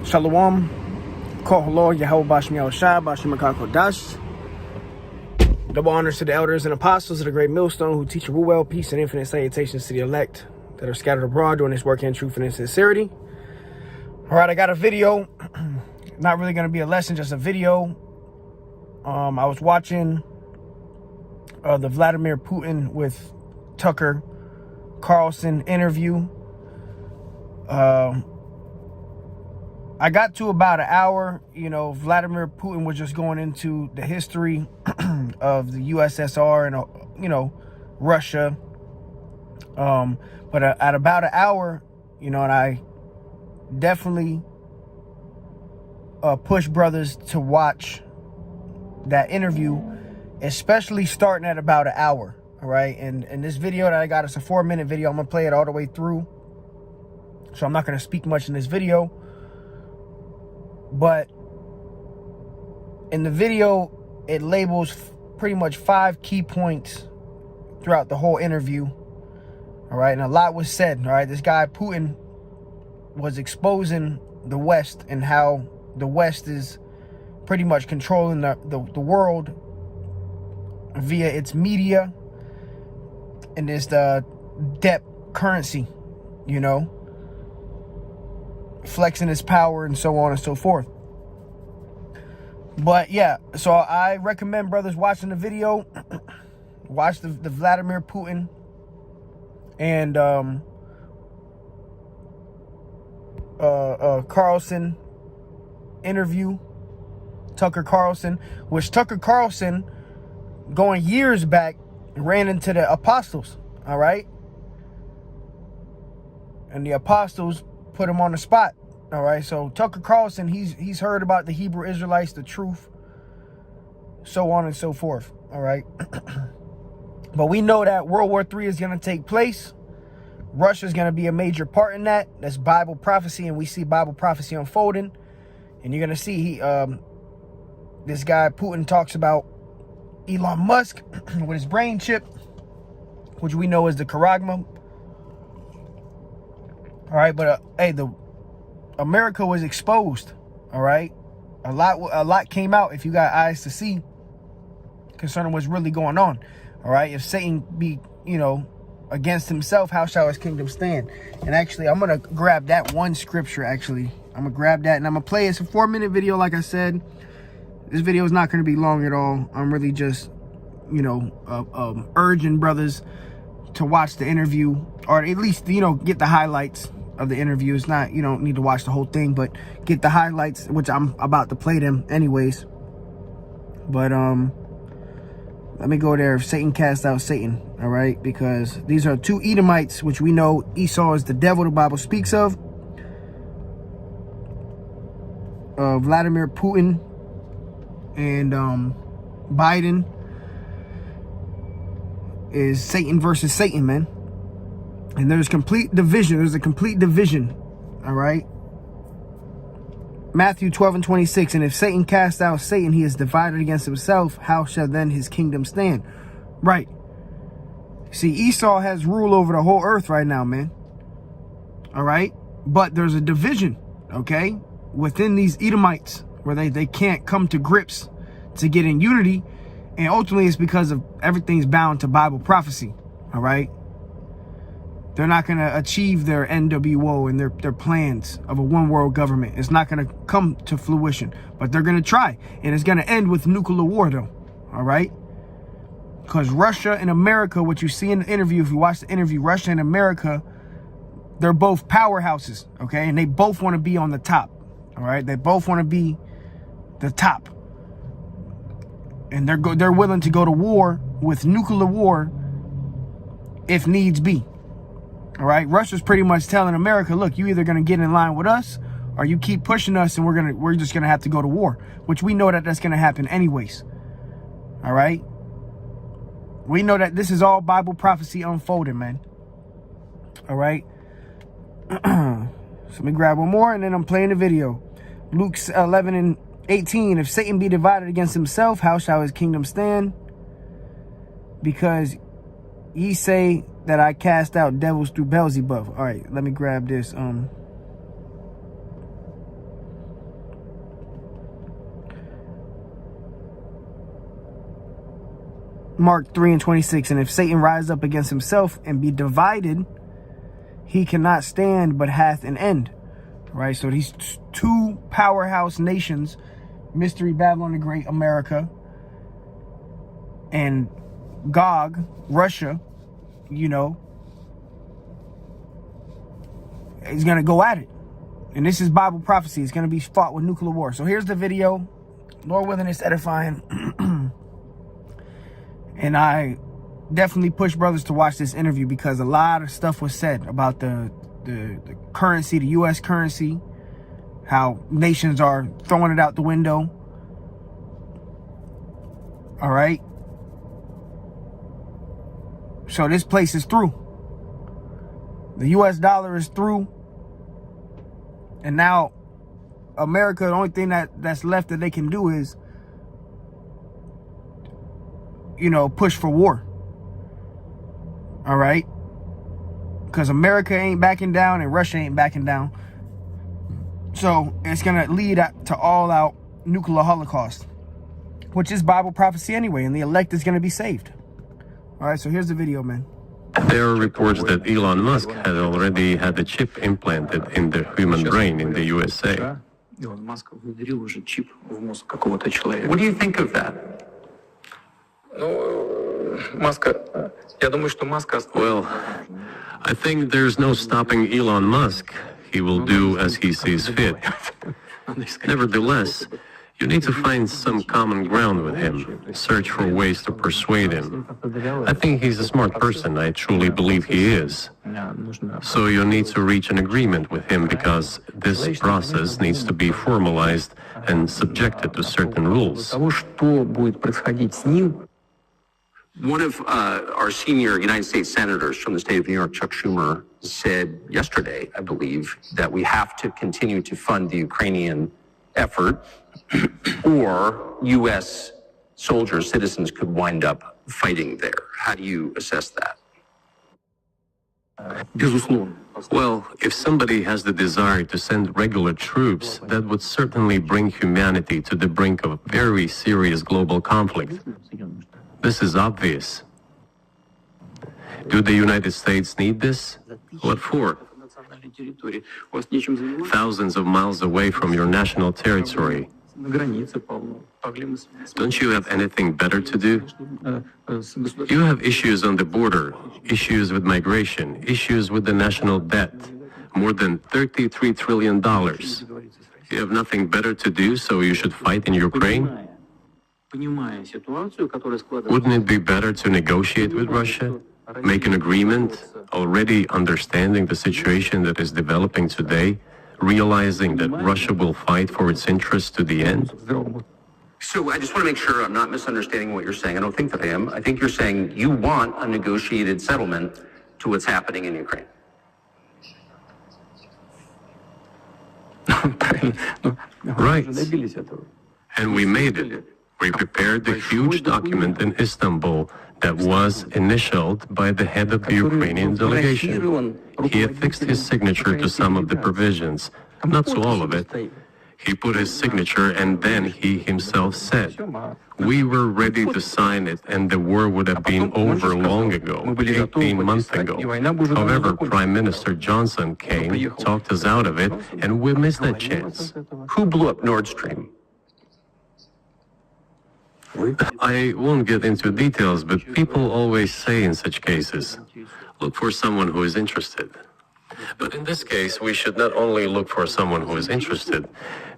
Shalom, Koholo, Yahweh Bashmi Al-Shah, Bashmi Kodash. Double honors to the elders and apostles of the Great Millstone who teach rule well, peace, and infinite salutations to the elect that are scattered abroad doing this work in truth and in sincerity. All right, I got a video. Not really going to be a lesson, just a video. I was watching the Vladimir Putin with Tucker Carlson interview. I got to about an hour. You know, Vladimir Putin was just going into the history of the USSR and, you know, Russia. But at about an hour, you know, and I definitely push brothers to watch that interview, especially starting at about an hour. All right. And this video that I got, it's a 4-minute video. I'm going to play it all the way through. So I'm not going to speak much in this video. But in the video, it labels pretty much 5 key points throughout the whole interview. All right. And a lot was said. All right. This guy, Putin, was exposing the West and how the West is pretty much controlling the world via its media and this debt currency, you know, flexing its power and so on and so forth. But yeah, so I recommend brothers watching the video. Watch the Vladimir Putin and Carlson interview. Tucker Carlson, which Tucker Carlson, going years back, ran into the apostles. All right. And the apostles put him on the spot. All right. So Tucker Carlson, he's heard about the Hebrew Israelites, the truth, so on and so forth. All right. But we know that World War III is going to take place. Russia is going to be a major part in that. That's Bible prophecy, and we see Bible prophecy unfolding. And you're going to see this guy Putin talks about Elon Musk with his brain chip, which we know is the charagma. All right, but hey, America was exposed. All right, a lot came out, if you got eyes to see, concerning what's really going on. All right, if Satan be, you know, against himself, how shall his kingdom stand? And actually, I'm gonna grab that one scripture. Actually, I'm gonna grab that and I'm gonna play. It's a 4-minute video, like I said. This video is not going to be long at all. I'm really just, you know, urging brothers to watch the interview, or at least, you know, get the highlights of the interview. It's not, you don't need to watch the whole thing, but get the highlights, which I'm about to play them anyways. But let me go there. Satan cast out Satan. All right, because these are 2 Edomites, which we know Esau is the devil the Bible speaks of. Vladimir Putin and Biden is Satan versus Satan, man. And there's complete division. There's a complete division. All right. Matthew 12:26. And if Satan cast out Satan, he is divided against himself. How shall then his kingdom stand? Right. See, Esau has rule over the whole earth right now, man. All right. But there's a division, okay, within these Edomites, where they can't come to grips to get in unity. And ultimately, it's because of everything's bound to Bible prophecy. All right. They're not going to achieve their NWO and their plans of a one world government. It's not going to come to fruition, but they're going to try. And it's going to end with nuclear war, though. All right. Because Russia and America, what you see in the interview, if you watch the interview, Russia and America, they're both powerhouses. OK, and they both want to be on the top. All right. They both want to be the top, and they're willing to go to war with nuclear war if needs be. All right, Russia's pretty much telling America, look, you either going to get in line with us or you keep pushing us, and we're just going to have to go to war, which we know that that's going to happen anyways. All right, we know that this is all Bible prophecy unfolding, man. All right. So let me grab one more and then I'm playing the video. Luke 11:18. If Satan be divided against himself, how shall his kingdom stand? Because ye say that I cast out devils through Beelzebub. All right, let me grab this. Mark 3:26. And if Satan rise up against himself and be divided, he cannot stand, but hath an end. Right? So these two powerhouse nations, Mystery Babylon the Great, America, and Gog, Russia, you know, is going to go at it. And this is Bible prophecy. It's going to be fought with nuclear war. So here's the video. Lord willing, it's edifying. And I definitely push brothers to watch this interview because a lot of stuff was said about the currency, the U.S. currency, how nations are throwing it out the window. All right. So this place is through. The U.S. dollar is through. And now America, the only thing that's left that they can do is, you know, push for war. All right. Because America ain't backing down and Russia ain't backing down. So it's going to lead to all out nuclear holocaust, which is Bible prophecy anyway. And the elect is going to be saved. All right. So here's the video, man. There are reports that Elon Musk had already had a chip implanted in the human brain in the USA. What do you think of that? Well, I think there's no stopping Elon Musk. He will do as he sees fit. Nevertheless, you need to find some common ground with him, search for ways to persuade him. I think he's a smart person, I truly believe he is. So you need to reach an agreement with him because this process needs to be formalized and subjected to certain rules. One of our senior United States senators from the state of New York, Chuck Schumer, said yesterday, I believe, that we have to continue to fund the Ukrainian effort or U.S. soldiers, citizens could wind up fighting there. How do you assess that? Well, if somebody has the desire to send regular troops, that would certainly bring humanity to the brink of very serious global conflict. This is obvious. Do the United States need this? What for? Thousands of miles away from your national territory. Don't you have anything better to do? You have issues on the border, issues with migration, issues with the national debt, more than $33 trillion. You have nothing better to do, so you should fight in Ukraine? Wouldn't it be better to negotiate with Russia? Make an agreement, already understanding the situation that is developing today, realizing that Russia will fight for its interests to the end? So I just want to make sure I'm not misunderstanding what you're saying. I don't think that I am. I think you're saying you want a negotiated settlement to what's happening in Ukraine. Right. And we made it. We prepared the huge document in Istanbul that was initialed by the head of the Ukrainian delegation. He affixed his signature to some of the provisions, not to all of it. He put his signature and then he himself said, we were ready to sign it and the war would have been over long ago, 18 months ago. However, Prime Minister Johnson came, talked us out of it, and we missed that chance. Who blew up Nord Stream? I won't get into details, but people always say in such cases, look for someone who is interested. But in this case, we should not only look for someone who is interested,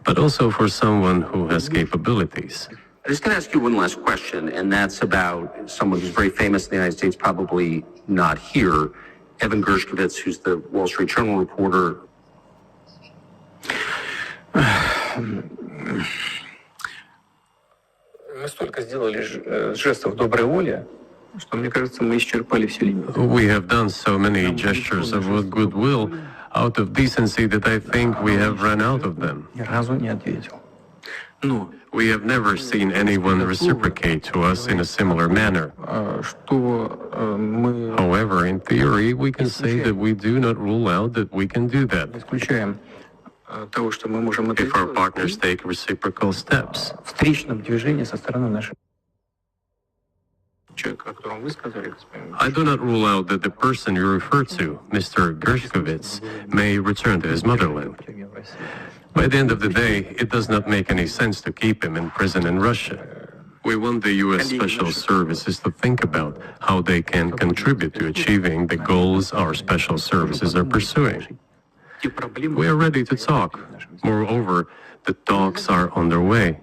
but also for someone who has capabilities. I'm just going to ask you one last question, and that's about someone who's very famous in the United States, probably not here, Evan Gershkovich, who's the Wall Street Journal reporter. Мы столько сделали жестов доброй воли, что, мне кажется, мы исчерпали все лимиты. We have done so many gestures of goodwill out of decency that I think we have run out of them. Ни разу не ответил. No, we have never seen anyone reciprocate to us in a similar manner. Что мы However, in theory, we can say that we do not rule out that we can do that исключаем того, что мы можем это if our partners take reciprocal steps. встречном движении со стороны нашей. I do not rule out that the person you refer to, Mr. Gershkovitz, may return to his motherland. By the end of the day, it does not make any sense to keep him in prison in Russia. We want the U.S. Special Services to think about how they can contribute to achieving the goals our special services are pursuing. We are ready to talk. Moreover, the talks are underway.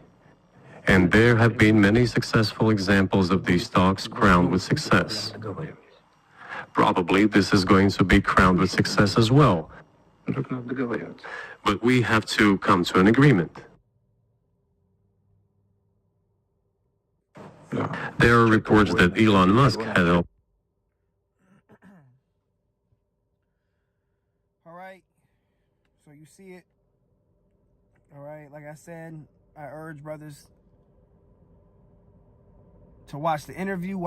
And there have been many successful examples of these talks crowned with success. Probably this is going to be crowned with success as well. But we have to come to an agreement. There are reports that Elon Musk had helped. All right. So you see it. All right. Like I said, I urge brothers to watch the interview.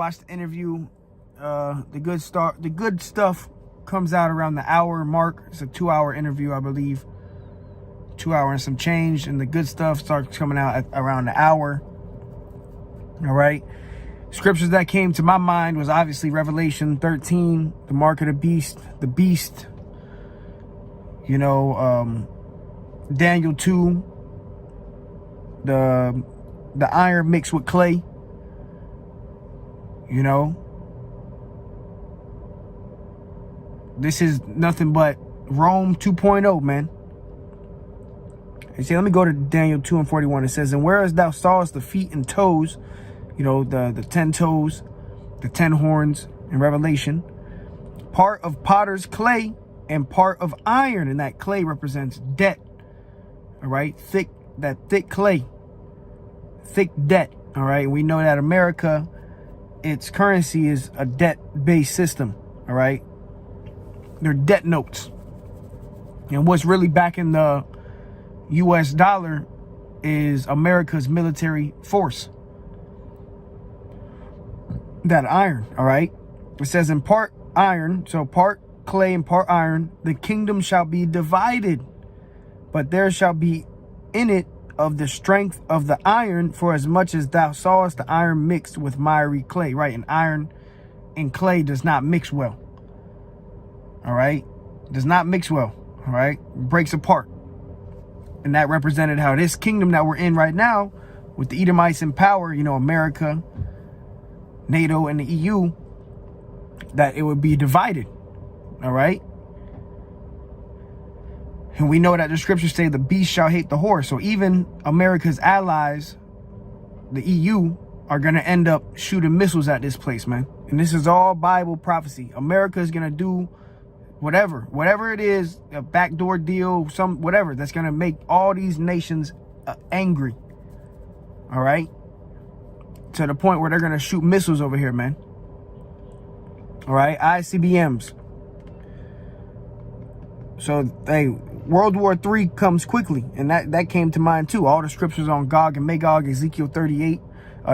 The good stuff comes out around the hour mark. It's a 2-hour interview, I believe. 2 hour and some change, and the good stuff starts coming out at around the hour. All right. Scriptures that came to my mind was obviously Revelation 13, the mark of the beast, Daniel 2, the iron mixed with clay. This is nothing but Rome 2.0, man. You see, let me go to Daniel 2:41. It says, and whereas thou sawest the feet and toes, the 10 toes, the 10 horns in Revelation, part of potter's clay and part of iron, and that clay represents debt. All right, thick clay, thick debt. All right, we know that America, its currency is a debt-based system. All right, they're debt notes, and what's really backing the U.S. dollar is America's military force. That iron, all right? It says in part iron, so part clay and part iron, the kingdom shall be divided, but there shall be in it of the strength of the iron, for as much as thou sawest the iron mixed with miry clay, right? And iron and clay does not mix well, all right? Does not mix well, all right? Breaks apart. And that represented how this kingdom that we're in right now, with the Edomites in power, America, NATO, and the EU, that it would be divided. All right. And we know that the scriptures say the beast shall hate the horse. So even America's allies, the EU, are going to end up shooting missiles at this place, man. And this is all Bible prophecy. America is going to do whatever it is, a backdoor deal, whatever, that's going to make all these nations angry. All right. To the point where they're going to shoot missiles over here, man. All right. ICBMs. So, hey, World War III comes quickly. And that came to mind, too. All the scriptures on Gog and Magog, Ezekiel 38,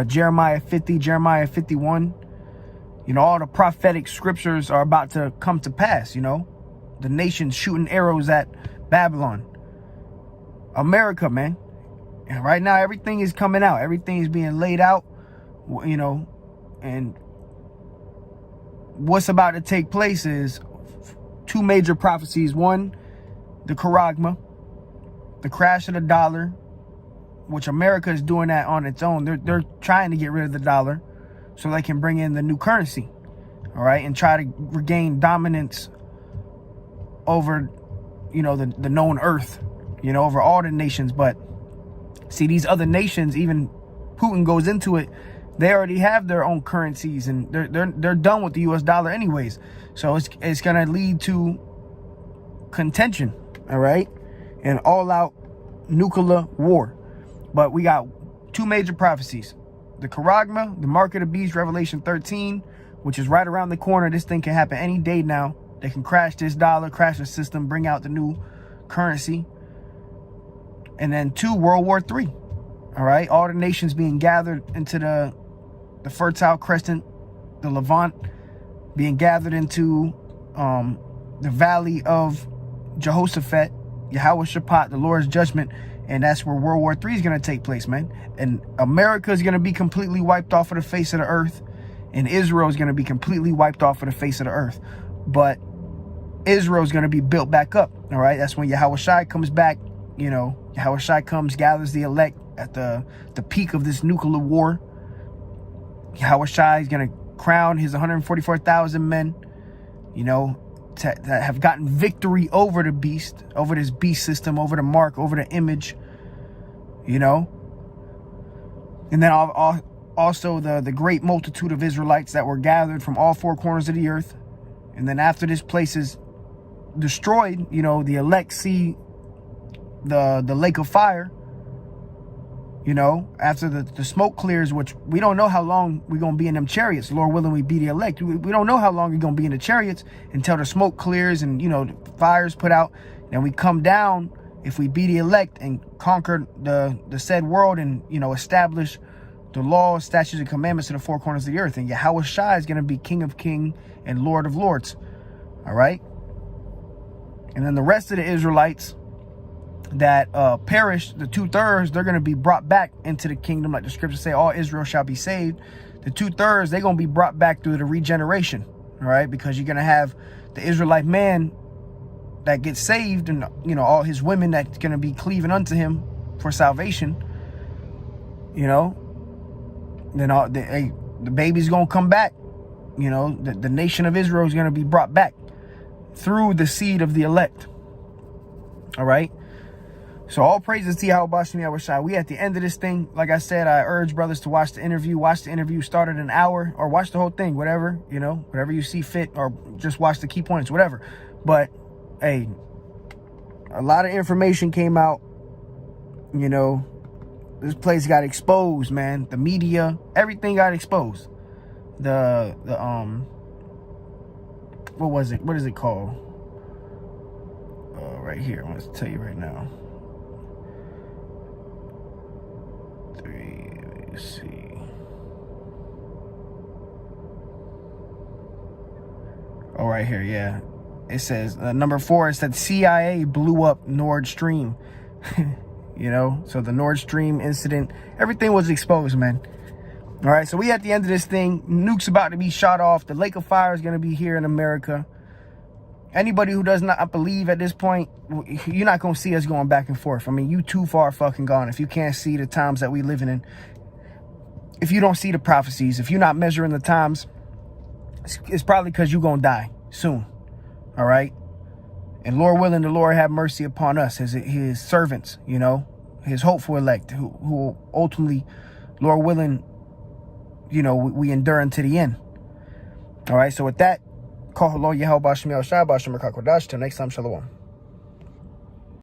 Jeremiah 50, Jeremiah 51. All the prophetic scriptures are about to come to pass, The nation shooting arrows at Babylon. America, man. And right now, everything is coming out. Everything is being laid out, and what's about to take place is 2 major prophecies. One, the charagma, the crash of the dollar, which America is doing that on its own. They're trying to get rid of the dollar so they can bring in the new currency, all right, and try to regain dominance over, the known earth, over all the nations. But see, these other nations, even Putin goes into it, they already have their own currencies, and they're done with the U.S. dollar anyways. So it's gonna lead to contention, all right, and all-out nuclear war. But we got 2 major prophecies: the charagma, the mark of the beast, Revelation 13, which is right around the corner. This thing can happen any day now. They can crash this dollar, crash the system, bring out the new currency. And then 2, World War III. All right, all the nations being gathered into the Fertile Crescent, the Levant, being gathered into the valley of Jehoshaphat, Yahweh Shaphat, the Lord's judgment, and that's where World War III is going to take place, man. And America is going to be completely wiped off of the face of the earth, And Israel is going to be completely wiped off of the face of the earth. But Israel is going to be built back up. All right. That's when Yahushua comes back. You know, Yahushua comes, gathers the elect at the peak of this nuclear war. Yahushua is going to crown his 144,000 men, you know, that have gotten victory over the beast, over this beast system, over the mark, over the image, you know. And then also the great multitude of Israelites that were gathered from all four corners of the earth. And then after this place is destroyed, you know, the elect see the lake of fire, you know, after the smoke clears, which we don't know how long we're going to be in them chariots. Lord willing, we be the elect. We don't know how long we're going to be in the chariots until the smoke clears and, you know, the fire's put out. And we come down, if we be the elect and conquer the said world and, you know, establish the laws, statutes, and commandments in the four corners of the earth. And Yahushua is going to be King of Kings and Lord of Lords. All right. And then the rest of the Israelites that perished, the 2/3, they're going to be brought back into the kingdom. Like the scriptures say, all Israel shall be saved. The 2/3, they're going to be brought back through the regeneration. All right. Because you're going to have the Israelite man that gets saved and, you know, all his women that's going to be cleaving unto him for salvation. You know, then the baby's going to come back. You know, the nation of Israel is going to be brought back through the seed of the elect. All right. So all praises to Yahushua. We at the end of this thing. Like I said, I urge brothers to watch the interview. Watch the interview, start at an hour, or watch the whole thing, whatever, you know, whatever you see fit, or just watch the key points, whatever. But hey, a lot of information came out. You know, this place got exposed, man. The media, everything got exposed. What was it? What is it called? Right here. I'm going to tell you right now. Let's see. Oh, right here. Yeah. It says number 4 is that CIA blew up Nord Stream. You know, so the Nord Stream incident, everything was exposed, man. All right, so we at the end of this thing. Nukes about to be shot off. The lake of fire is going to be here in America. Anybody who does not believe at this point, you're not going to see us going back and forth. I mean, you too far fucking gone. If you can't see the times that we living in, if you don't see the prophecies, if you're not measuring the times, it's probably because you're going to die soon. All right. And Lord willing, the Lord have mercy upon us, his servants, you know, his hopeful elect, who ultimately, Lord willing, you know, we endure unto the end. All right. So with that, call hello, Yahweh Bashmi Al Shai Bashim Rakakodash. Till next time, Shalom.